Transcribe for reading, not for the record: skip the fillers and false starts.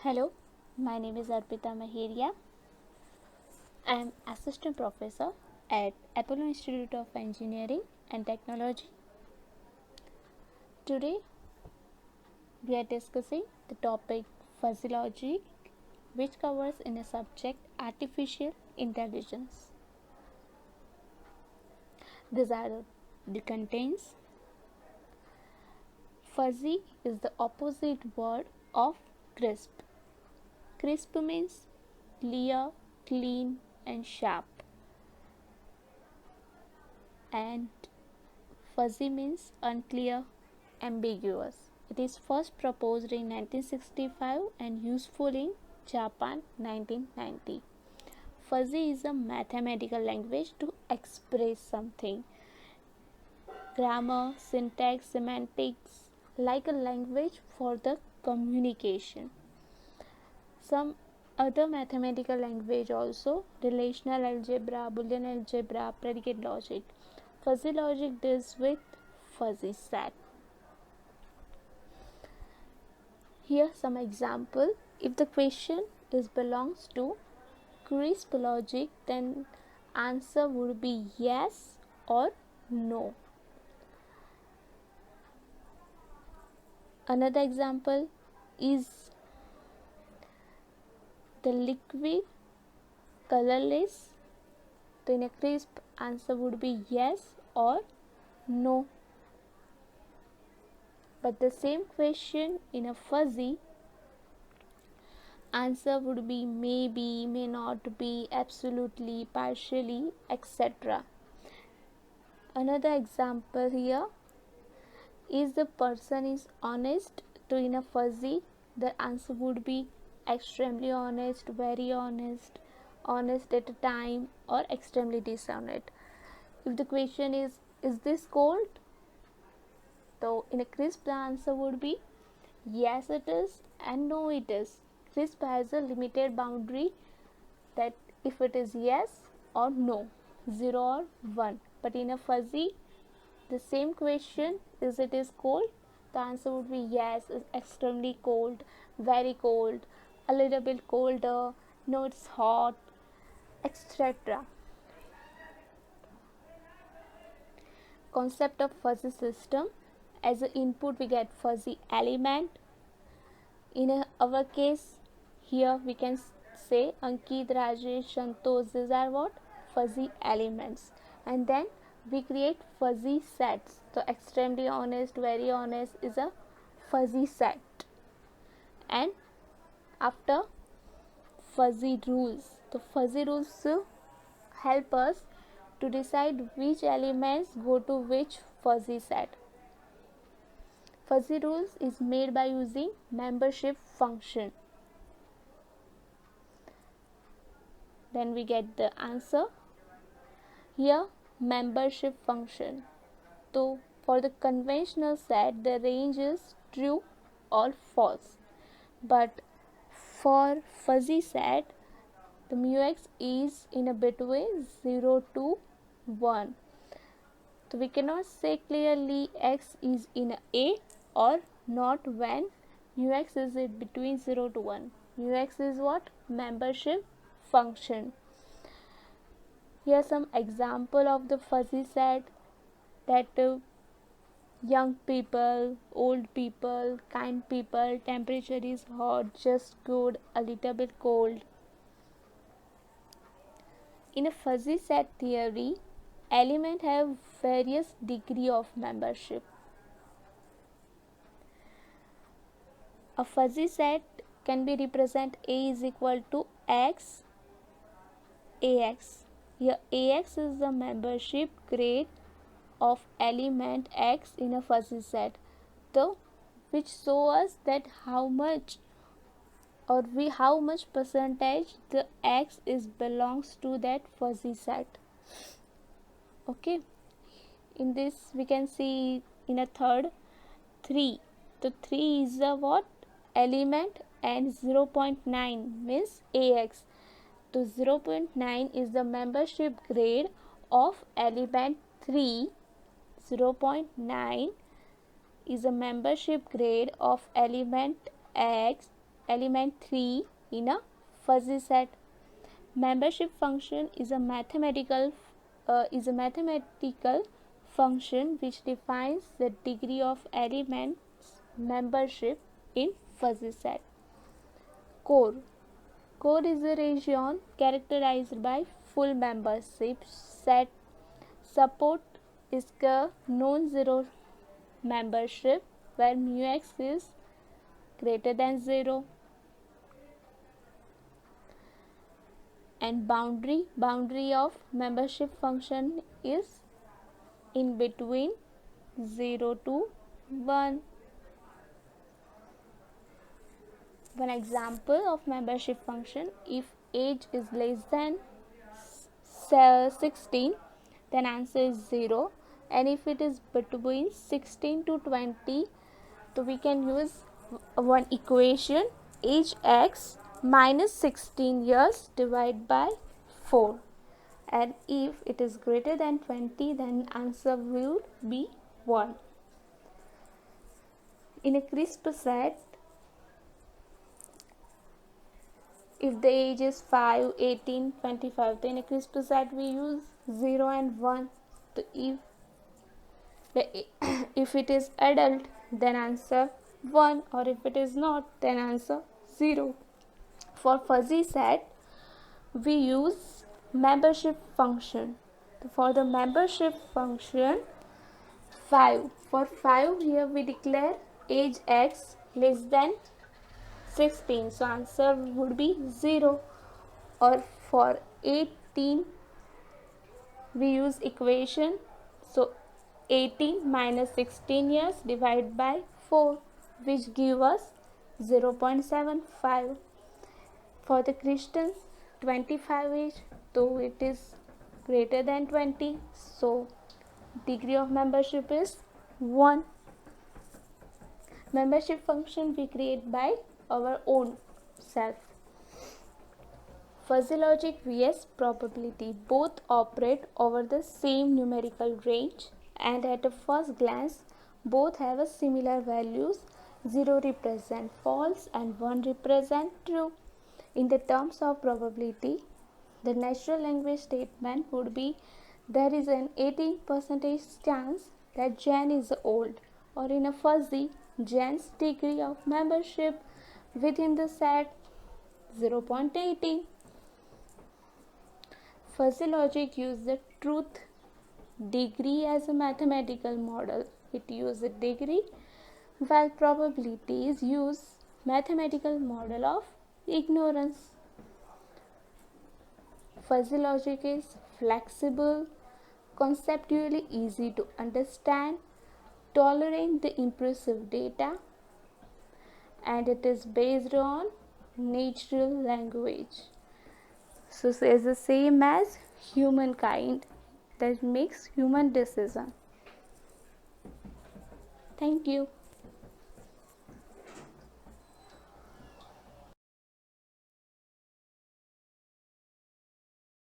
Hello, my name is Arpita Maheria. I am Assistant Professor at Apollo Institute of Engineering and Technology. Today, we are discussing the topic fuzzy logic, which covers in a subject artificial intelligence. These are the contents. Fuzzy is the opposite word of crisp. Crisp means clear, clean, and sharp. And fuzzy means unclear, ambiguous. It is first proposed in 1965 and useful in Japan 1990. Fuzzy is a mathematical language to express something. Grammar, syntax, semantics, like a language for the communication. Some other mathematical language also, relational algebra, Boolean algebra, predicate logic. Fuzzy logic deals with fuzzy set. Here some example. If the question is belongs to crisp logic, then answer would be yes or no. Another example is the liquid colorless. So in a crisp, answer would be yes or no. But the same question in a fuzzy, answer would be maybe, may not be, absolutely, partially, etc. Another example here is the person is honest. To in a fuzzy, the answer would be extremely honest, very honest, honest at a time, or extremely dishonest. If the question is this cold? So in a crisp, the answer would be yes it is and no it is. Crisp has a limited boundary that if it is yes or no, 0 or 1. But in a fuzzy, the same question is it is cold, the answer would be yes, it's extremely cold, very cold, a little bit colder, no it's hot, etc. Concept of fuzzy system. As an input we get fuzzy element. In our case, here we can say Ankit, Rajesh, Santosh, these are what? Fuzzy elements. And then we create fuzzy sets. So extremely honest, very honest is a fuzzy set. And after fuzzy rules. The fuzzy rules help us to decide which elements go to which fuzzy set. Fuzzy rules is made by using membership function. Then we get the answer. Here membership function. So for the conventional set, the range is true or false. But for fuzzy set, the mu x is in a between 0 to 1. So we cannot say clearly x is in A or not when mu x is between 0 to 1. Mu x is what? Membership function. Here some example of the fuzzy set that young people, old people, kind people, temperature is hot, just good, a little bit cold. In a fuzzy set theory, elements have various degree of membership. A fuzzy set can be represent A is equal to X, AX. Here AX is the membership grade of element X in a fuzzy set. So which show us that how much percentage the X is belongs to that fuzzy set. Okay. In this we can see in a third 3. So 3 is a what? Element and 0.9 means AX. So 0.9 is the membership grade of element 3. 0.9 is a membership grade of element X element 3 in a fuzzy set. Membership function is a mathematical function which defines the degree of elements membership in fuzzy set. Core is a region characterized by full membership set. Support is a non-zero membership where mu(x) is greater than 0. And boundary of membership function is in between 0 to 1. One example of membership function: if age is less than 16, then answer is 0, and if it is between 16 to 20, so we can use one equation: age x minus 16 years divided by 4, and if it is greater than 20, then answer will be 1. In a crisp set, if the age is 5, 18, 25, then in a crisp set we use 0 and 1. So if it is adult, then answer 1, or if it is not, then answer 0. For fuzzy set, we use membership function. For the membership function 5, for 5 here we declare age x less than 16, so answer would be 0. Or for 18 we use equation, so 18 minus 16 years divided by 4, which give us 0.75. For the Christians 25 age, though it is greater than 20, so degree of membership is 1. Membership function we create by our own self. Fuzzy logic vs probability both operate over the same numerical range, and at a first glance both have a similar values. 0 represent false and 1 represent true. In the terms of probability, the natural language statement would be: there is an 18% chance that Jan is old. Or in a fuzzy, Jan's degree of membership within the set 0.18. Fuzzy logic uses the truth degree as a mathematical model. It uses degree, while probabilities use mathematical model of ignorance. Fuzzy logic is flexible, conceptually easy to understand, tolerate the impressive data, and it is based on natural language. So it is the same as humankind, that makes human decision. Thank you.